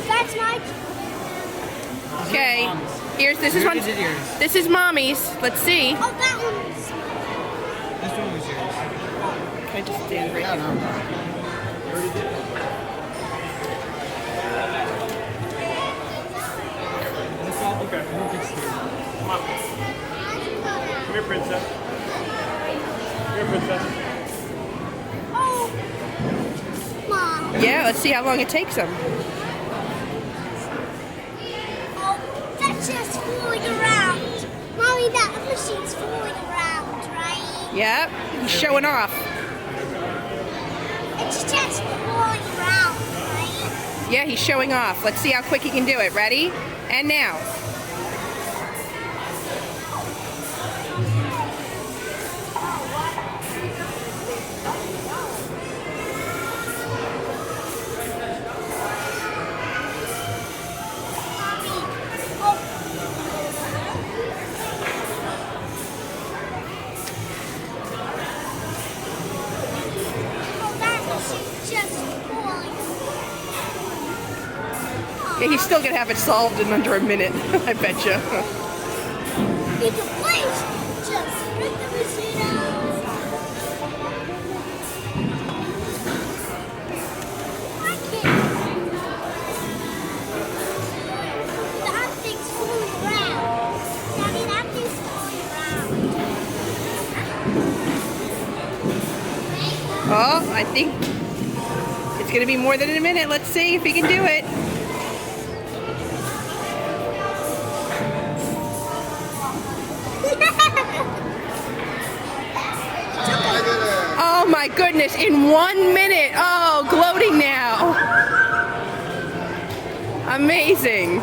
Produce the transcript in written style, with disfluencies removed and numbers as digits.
that's my. Okay. This is Mommy's. Let's see. Oh, that one's. This one was yours. Can I just stand right here? Okay. Come on. Come here, princess. Come here, princess. Oh, Mom. Yeah, let's see how long it takes him. Oh, that's just fooling around. Mommy, that machine's fooling around, right? Yep, he's showing off. It's just fooling around, right? Yeah, he's showing off. Let's see how quick he can do it. Ready? And now. Mommy, oh. Oh, that machine's just fooling. Yeah, he's still gonna have it solved in under a minute. I bet you. You can please just rip the machine out. I can't. That thing's fooling around. Daddy, that thing's fooling around. Oh, I think it's gonna be more than a minute. Let's see if he can do it. Oh my goodness, in 1 minute. Oh, gloating now. Amazing.